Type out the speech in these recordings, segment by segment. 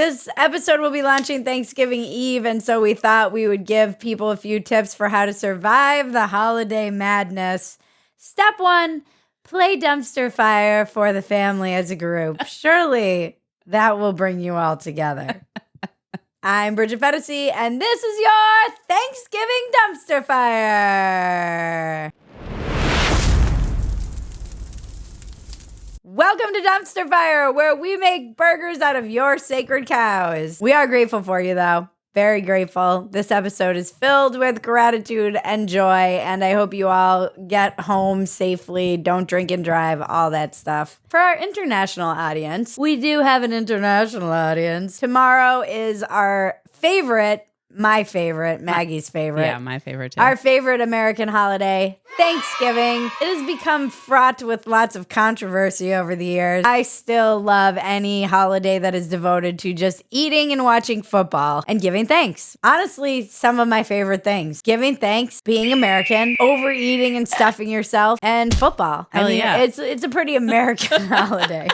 This episode will be launching Thanksgiving Eve, and so we thought we would give people a few tips for how to survive the holiday madness. Step 1, play dumpster fire for the family as a group. Surely that will bring you all together. I'm Bridget Phetasy, and this is your Thanksgiving Dumpster Fire. Welcome to Dumpster Fire, where we make burgers out of your sacred cows. We are grateful for you, though. Very grateful. This episode is filled with gratitude and joy, and I hope you all get home safely, don't drink and drive, all that stuff. For our international audience, we do have an international audience. Tomorrow is our favorite, my favorite, Maggie's favorite. Yeah, my favorite too. Our favorite American holiday, Thanksgiving. It has become fraught with lots of controversy over the years. I still love any holiday that is devoted to just eating and watching football and giving thanks. Honestly, some of my favorite things. Giving thanks, being American, overeating and stuffing yourself, and football. Yeah. It's a pretty American holiday.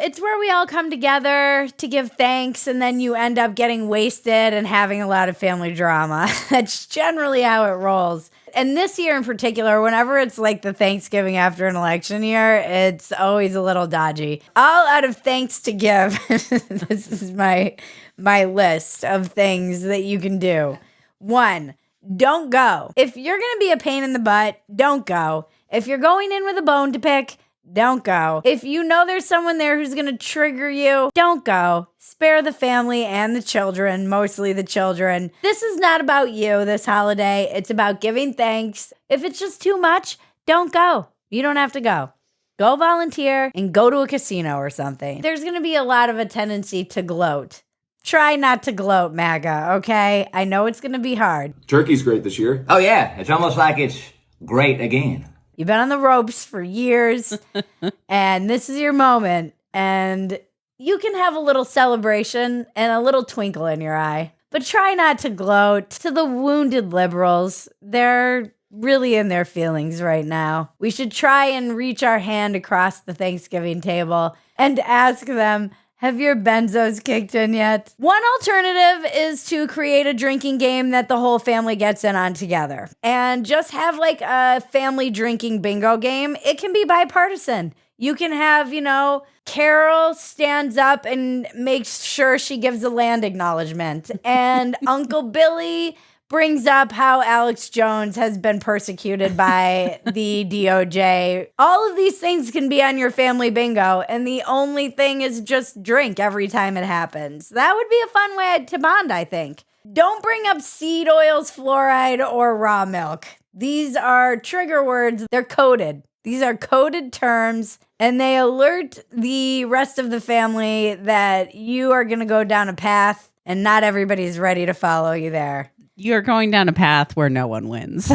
It's where we all come together to give thanks, and then you end up getting wasted and having a lot of family drama. That's generally how it rolls. And this year in particular, whenever it's like the Thanksgiving after an election year, it's always a little dodgy. All out of thanks to give. This is my list of things that you can do. 1, don't go. If you're going to be a pain in the butt, don't go. If you're going in with a bone to pick, don't go. If you know there's someone there who's going to trigger you, don't go. Spare the family and the children, mostly the children. This is not about you this holiday. It's about giving thanks. If it's just too much, don't go. You don't have to go. Go volunteer and go to a casino or something. There's going to be a lot of a tendency to gloat. Try not to gloat, MAGA, okay? I know it's going to be hard. Turkey's great this year. Oh, yeah. It's almost like it's great again. You've been on the ropes for years, and this is your moment, and you can have a little celebration and a little twinkle in your eye, but try not to gloat. To the wounded liberals, they're really in their feelings right now. We should try and reach our hand across the Thanksgiving table and ask them, have your benzos kicked in yet? One alternative is to create a drinking game that the whole family gets in on together. And just have like a family drinking bingo game. It can be bipartisan. You can have, Carol stands up and makes sure she gives a land acknowledgement. And Uncle Billy brings up how Alex Jones has been persecuted by the DOJ. All of these things can be on your family bingo, and the only thing is just drink every time it happens. That would be a fun way to bond, I think. Don't bring up seed oils, fluoride, or raw milk. These are trigger words. They're coded. These are coded terms, and they alert the rest of the family that you are going to go down a path, and not everybody's ready to follow you there. You're going down a path where no one wins.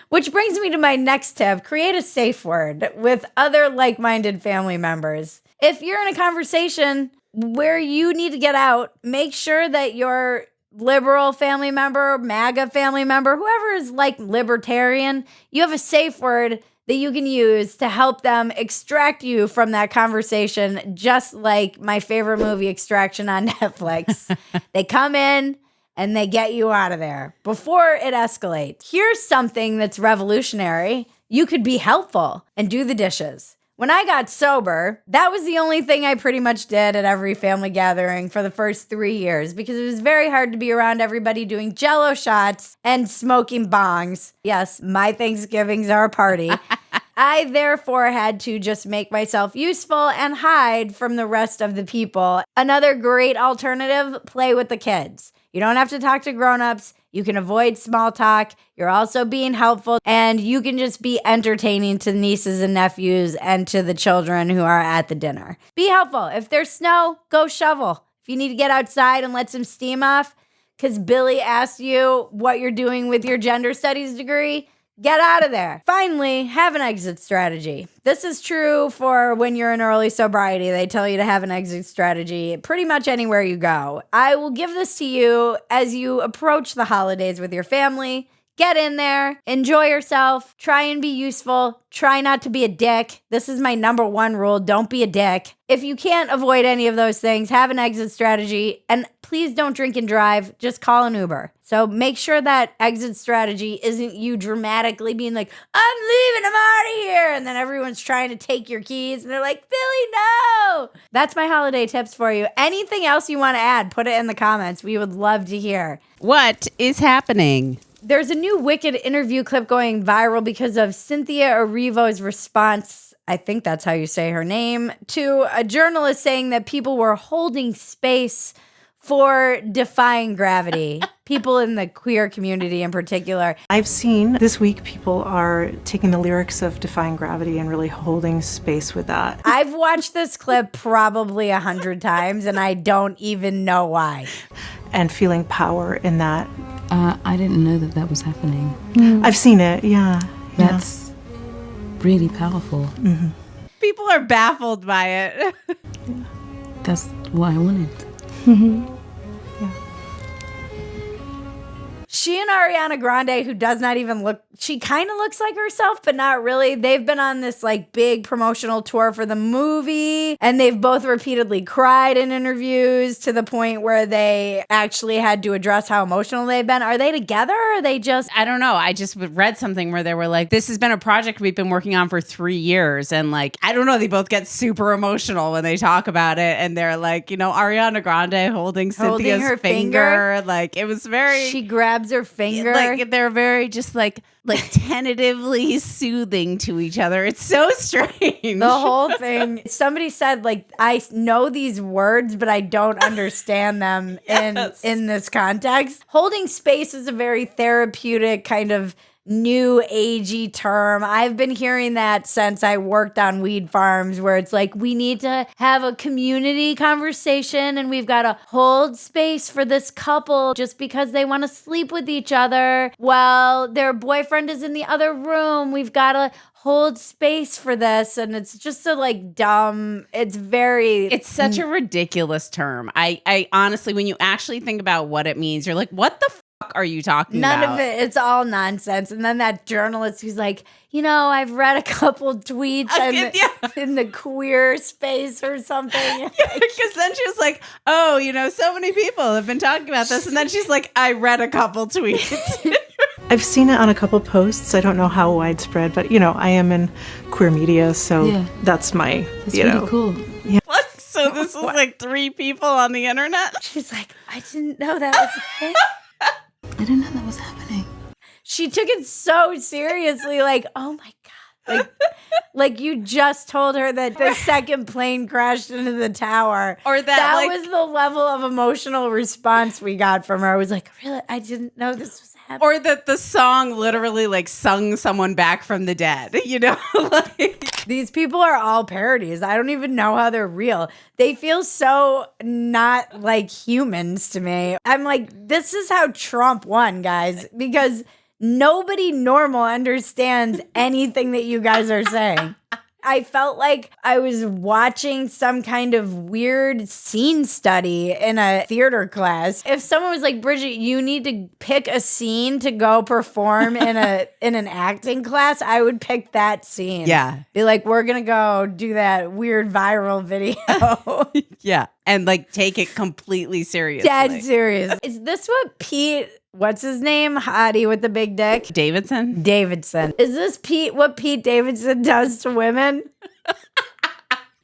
Which brings me to my next tip. Create a safe word with other like-minded family members. If you're in a conversation where you need to get out, make sure that your liberal family member, MAGA family member, whoever is like libertarian, you have a safe word that you can use to help them extract you from that conversation, just like my favorite movie, Extraction on Netflix. They come in and they get you out of there before it escalates. Here's something that's revolutionary. You could be helpful and do the dishes. When I got sober, that was the only thing I pretty much did at every family gathering for the first 3 years, because it was very hard to be around everybody doing Jell-O shots and smoking bongs. Yes, my Thanksgivings are a party. I therefore had to just make myself useful and hide from the rest of the people. Another great alternative, play with the kids. You don't have to talk to grown-ups. You can avoid small talk. You're also being helpful, and you can just be entertaining to nieces and nephews and to the children who are at the dinner. Be helpful. If there's snow, go shovel. If you need to get outside and let some steam off because Billy asked you what you're doing with your gender studies degree, get out of there. Finally, have an exit strategy. This is true for when you're in early sobriety. They tell you to have an exit strategy pretty much anywhere you go. I will give this to you as you approach the holidays with your family. Get in there, enjoy yourself, try and be useful, try not to be a dick. This is my number one rule. Don't be a dick. If you can't avoid any of those things, have an exit strategy, and please don't drink and drive. Just call an Uber. So make sure that exit strategy isn't you dramatically being like, I'm leaving, I'm out of here. And then everyone's trying to take your keys and they're like, Billy, no. That's my holiday tips for you. Anything else you want to add, put it in the comments. We would love to hear. What is happening? There's a new Wicked interview clip going viral because of Cynthia Erivo's response, I think that's how you say her name, to a journalist saying that people were holding space for defying gravity. People in the queer community in particular. I've seen this week people are taking the lyrics of Defying Gravity and really holding space with that. I've watched this clip probably 100 times and I don't even know why. And feeling power in that. I didn't know that was happening. I've seen it, yeah. That's really powerful. Mm-hmm. People are baffled by it. That's what I wanted. Mm-hmm. She and Ariana Grande, who does not even look, she kind of looks like herself, but not really. They've been on this like big promotional tour for the movie, and they've both repeatedly cried in interviews to the point where they actually had to address how emotional they've been. Are they together or are they just... I don't know. I just read something where they were like, this has been a project we've been working on for 3 years. And like, I don't know, they both get super emotional when they talk about it. And they're like, you know, Ariana Grande holding Cynthia's her finger. Like, it was very... She grabs her finger. Like, they're very just like tentatively soothing to each other. It's so strange. The whole thing. Somebody said, like, I know these words, but I don't understand them in this context. Holding space is a very therapeutic kind of new agey term. I've been hearing that since I worked on weed farms, where it's like, we need to have a community conversation and we've got to hold space for this couple just because they want to sleep with each other while their boyfriend is in the other room. We've got to hold space for this. And it's just a like dumb, it's such a ridiculous term. I honestly, when you actually think about what it means, you're like, what the fuck are you talking about? None of it. It's all nonsense. And then that journalist who's like, you know, I've read a couple tweets in the queer space or something. Because then she was like, oh, you know, so many people have been talking about this. And then she's like, I read a couple tweets. I've seen it on a couple posts. I don't know how widespread, but, you know, I am in queer media, so that's my, That's really cool. Yeah. So this was like 3 people on the internet? She's like, I didn't know that was a thing. I didn't know that was happening. She took it so seriously, like, oh my God. Like you just told her that the second plane crashed into the tower. Or that was the level of emotional response we got from her. I was like, really? I didn't know this was happening. Or that the song literally like sung someone back from the dead, you know? Like, these people are all parodies. I don't even know how they're real. They feel so not like humans to me. I'm like, this is how Trump won, guys, because nobody normal understands anything that you guys are saying. I felt like I was watching some kind of weird scene study in a theater class. If someone was like, Bridget, you need to pick a scene to go perform in an acting class, I would pick that scene. Yeah. Be like, we're going to go do that weird viral video. yeah. And like take it completely seriously. Dead serious. Is this what what's his name? Hottie with the big dick? Davidson. Is this what Pete Davidson does to women?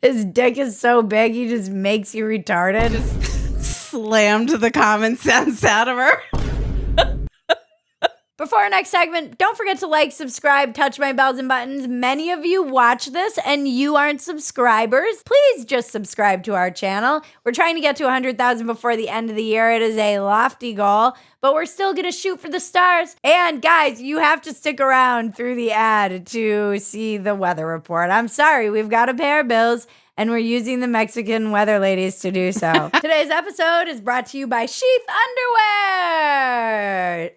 His dick is so big, he just makes you retarded. Just slammed the common sense out of her. Before our next segment, don't forget to like, subscribe, touch my bells and buttons. Many of you watch this and you aren't subscribers. Please just subscribe to our channel. We're trying to get to 100,000 before the end of the year. It is a lofty goal, but we're still going to shoot for the stars. And guys, you have to stick around through the ad to see the weather report. I'm sorry, we've got to pay our bills and we're using the Mexican weather ladies to do so. Today's episode is brought to you by Sheath Underwear.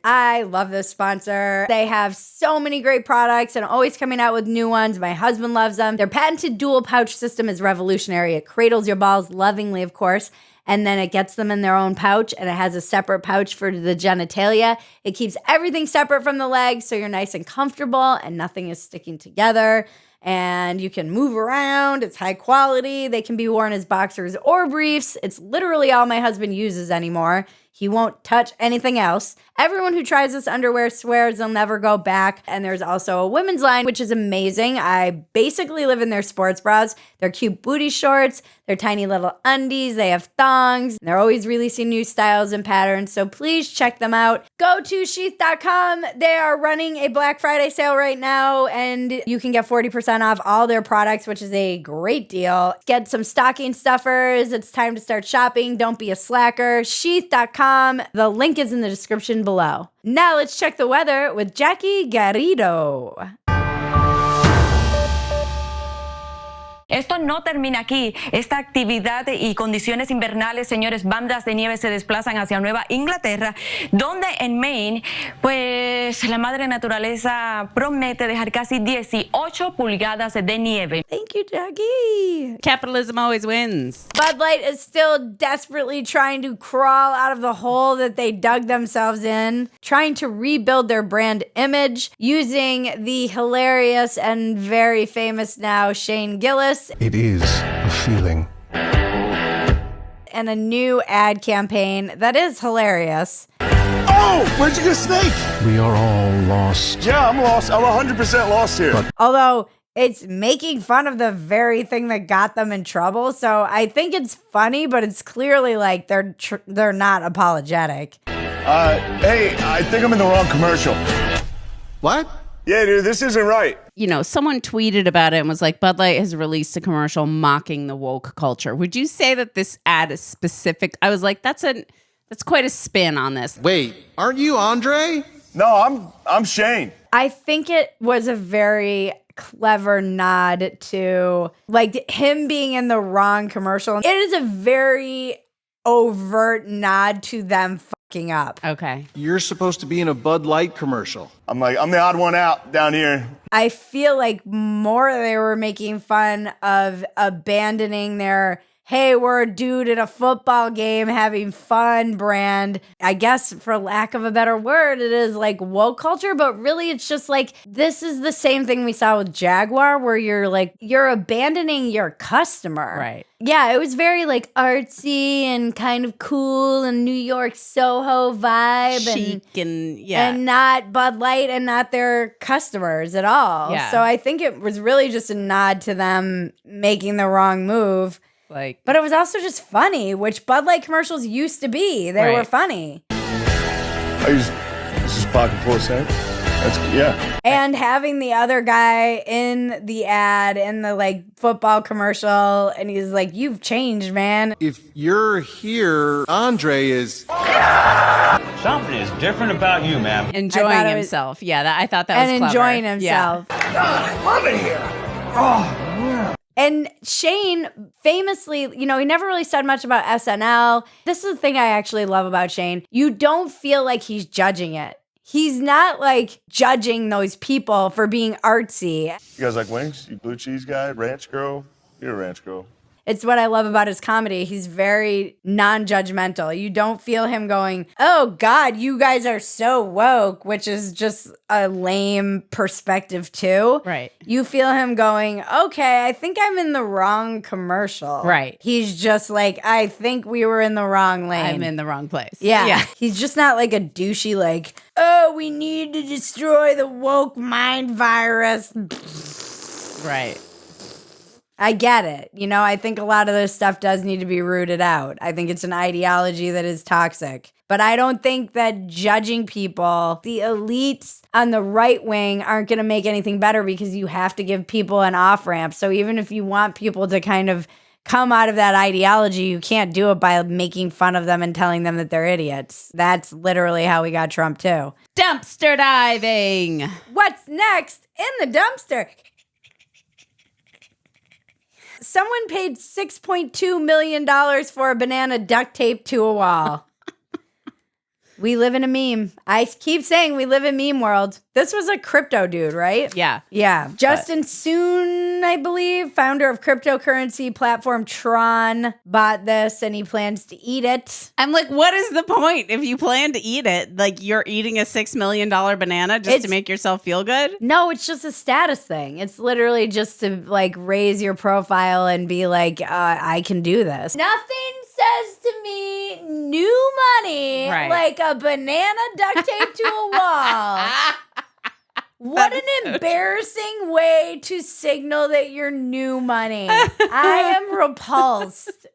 I love this sponsor. They have so many great products and always coming out with new ones. My husband loves them. Their patented dual pouch system is revolutionary. It cradles your balls lovingly, of course, and then it gets them in their own pouch, and it has a separate pouch for the genitalia. It keeps everything separate from the legs, so you're nice and comfortable and nothing is sticking together. And you can move around. It's high quality. They can be worn as boxers or briefs. It's literally all my husband uses anymore. He won't touch anything else. Everyone who tries this underwear swears they'll never go back. And there's also a women's line, which is amazing. I basically live in their sports bras. They're cute booty shorts. They're tiny little undies. They have thongs. They're always releasing new styles and patterns. So please check them out. Go to sheath.com. They are running a Black Friday sale right now, and you can get 40% off all their products, which is a great deal. Get some stocking stuffers. It's time to start shopping. Don't be a slacker. Sheath.com. The link is in the description below. Now let's check the weather with Jackie Garrido. Esto no termina aquí. Esta actividad y condiciones invernales, señores, bandas de nieve se desplazan hacia Nueva Inglaterra, donde en Maine, pues la madre naturaleza promete dejar casi 18 pulgadas de nieve. Thank you, Jackie. Capitalism always wins. Bud Light is still desperately trying to crawl out of the hole that they dug themselves in, trying to rebuild their brand image using the hilarious and very famous now Shane Gillis. It is a feeling. And a new ad campaign that is hilarious. Oh, where'd you get a snake? We are all lost. Yeah, I'm lost. I'm 100% lost here. Although it's making fun of the very thing that got them in trouble. So I think it's funny, but it's clearly like they're not apologetic. Hey, I think I'm in the wrong commercial. What? Yeah, dude, this isn't right. You know, someone tweeted about it and was like, Bud Light has released a commercial mocking the woke culture. Would you say that this ad is specific? I was like, that's quite a spin on this. Wait, aren't you Andre? No, I'm Shane. I think it was a very clever nod to like him being in the wrong commercial. It is a very overt nod to them fucking up. Okay. You're supposed to be in a Bud Light commercial. I'm the odd one out down here. I feel like more they were making fun of abandoning their, hey, we're a dude at a football game having fun brand. I guess for lack of a better word, it is like woke culture, but really it's just like, this is the same thing we saw with Jaguar where you're abandoning your customer. Right. Yeah, it was very like artsy and kind of cool and New York Soho vibe. Chic and yeah. And not Bud Light and not their customers at all. Yeah. So I think it was really just a nod to them making the wrong move. But it was also just funny, which Bud Light commercials used to be. They were funny. This is pocket full of sense. Yeah. And having the other guy in the ad, in the like football commercial, and he's like, you've changed, man. If you're here, Andre is... Something is different about you, ma'am. Enjoying himself. Yeah, I thought that was clever. And enjoying himself. God, I love it here. Oh, yeah. And Shane famously, he never really said much about SNL. This is the thing I actually love about Shane. You don't feel like he's judging it. He's not like judging those people for being artsy. You guys like wings? You blue cheese guy? Ranch girl? You're a ranch girl. It's what I love about his comedy. He's very non-judgmental. You don't feel him going, oh God, you guys are so woke, which is just a lame perspective too. Right. You feel him going, okay, I think I'm in the wrong commercial. Right. He's just like, I think we were in the wrong lane. I'm in the wrong place. Yeah. He's just not like a douchey like, oh, we need to destroy the woke mind virus. Right. I get it. I think a lot of this stuff does need to be rooted out. I think it's an ideology that is toxic. But I don't think that judging people, the elites on the right wing, aren't going to make anything better because you have to give people an off-ramp. So even if you want people to kind of come out of that ideology, you can't do it by making fun of them and telling them that they're idiots. That's literally how we got Trump too. Dumpster diving. What's next in the dumpster? someone paid $6.2 million for a banana duct taped to a wall. We live in a meme. I keep saying we live in meme world. This was a crypto dude, right? Yeah. Yeah. Justin Soon, I believe, founder of cryptocurrency platform Tron, bought this and he plans to eat it. I'm like, what is the point if you plan to eat it? Like, you're eating a $6 million banana just to make yourself feel good? No, it's just a status thing. It's literally just to like raise your profile and be like, I can do this. Nothing says to me new money like a banana duct taped to a wall. What an embarrassing way to signal that you're new money. I am repulsed.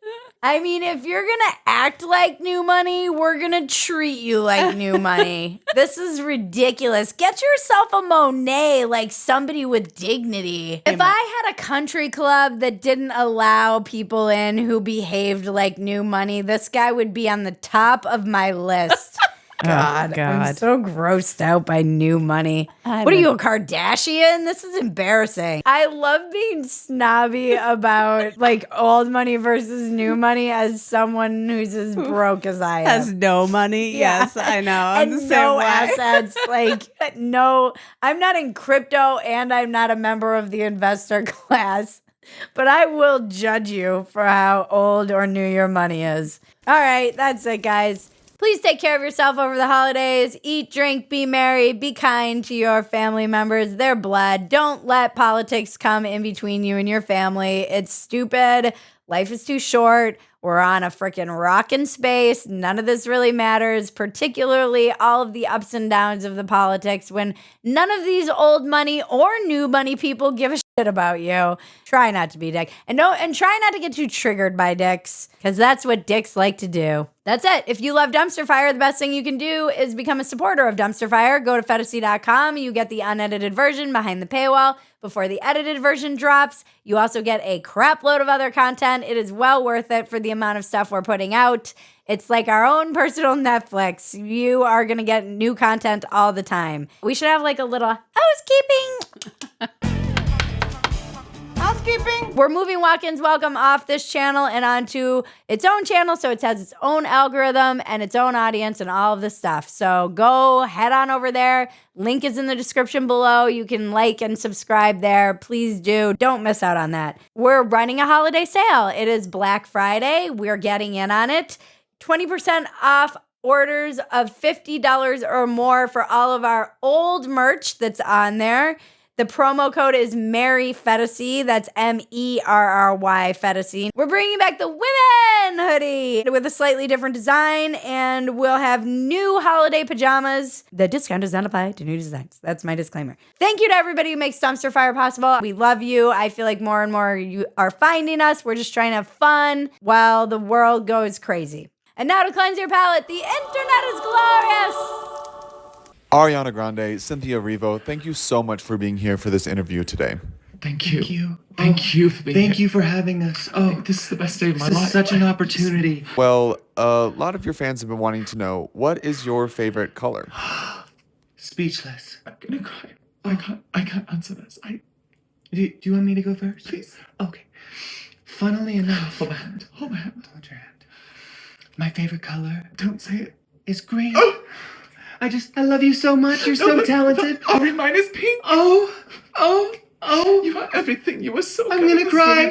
I mean, if you're going to act like new money, we're going to treat you like new money. This is ridiculous. Get yourself a Monet, like somebody with dignity. If I had a country club that didn't allow people in who behaved like new money, this guy would be on the top of my list. God, I'm so grossed out by new money. What are you, a Kardashian? This is embarrassing. I love being snobby about like old money versus new money as someone who's as broke as I am. Has no money? Yeah. Yes, I know. I'm and no assets. Like, no, I'm not in crypto and I'm not a member of the investor class. But I will judge you for how old or new your money is. All right, that's it, guys. Please take care of yourself over the holidays. Eat, drink, be merry, be kind to your family members. They're blood. Don't let politics come in between you and your family. It's stupid. Life is too short. We're on a freaking rock in space. None of this really matters, particularly all of the ups and downs of the politics when none of these old money or new money people give a shit about you. Try not to be a dick. And try not to get too triggered by dicks, because that's what dicks like to do. That's it. If you love Dumpster Fire, the best thing you can do is become a supporter of Dumpster Fire. Go to Phetasy.com. You get the unedited version behind the paywall before the edited version drops. You also get a crap load of other content. It is well worth it for the amount of stuff we're putting out. It's like our own personal Netflix. You are going to get new content all the time. We should have like a little housekeeping. Housekeeping. We're moving Watkins Welcome off this channel and onto its own channel, so it has its own algorithm and its own audience and all of this stuff. So go head on over there. Link is in the description below. You can like and subscribe there. Please do. Don't miss out on that. We're running a holiday sale. It is Black Friday. We're getting in on it. 20% off orders of $50 or more for all of our old merch that's on there. The promo code is Merry Phetasy. That's MERRY Phetasy. We're bringing back the women hoodie with a slightly different design, and we'll have new holiday pajamas. The discount does not apply to new designs. That's my disclaimer. Thank you to everybody who makes Dumpster Fire possible. We love you. I feel like more and more you are finding us. We're just trying to have fun while the world goes crazy. And now to cleanse your palate, the internet is glorious. Ariana Grande, Cynthia Erivo, thank you so much for being here for this interview today. Thank you. Thank you for being here. Thank you for having us. Oh, this is the best day of my life. This is such an opportunity. Well, a lot of your fans have been wanting to know, what is your favorite color? Speechless. I'm gonna cry. I can't answer this. Do you want me to go first? Please. Okay. Funnily enough. Hold my hand. Hold your hand. My favorite color. Don't say it. Is green. Oh! I love you so much. You're so talented. Ari, mine is pink. Oh. You are everything. You were so good. I'm gonna cry.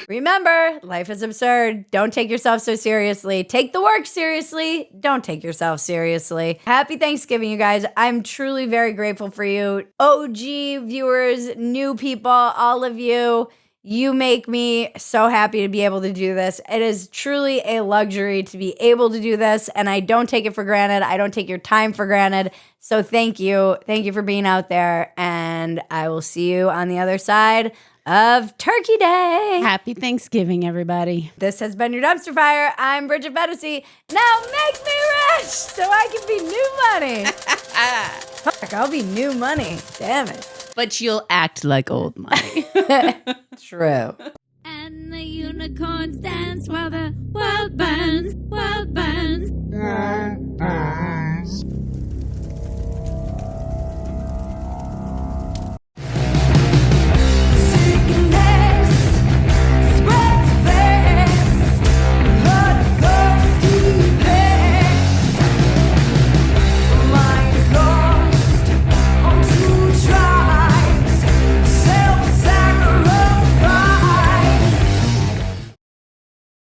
Remember, life is absurd. Don't take yourself so seriously. Take the work seriously. Don't take yourself seriously. Happy Thanksgiving, you guys. I'm truly very grateful for you. OG viewers, new people, all of you. You make me so happy to be able to do this. It is truly a luxury to be able to do this, and I don't take it for granted. I don't take your time for granted. So thank you. Thank you for being out there, and I will see you on the other side of Turkey Day. Happy Thanksgiving, everybody. This has been your Dumpster Fire. I'm Bridget Phetasy. Now make me rich so I can be new money. Fuck, I'll be new money. Damn it. But you'll act like old money. True. And the unicorns dance while the world burns, world burns.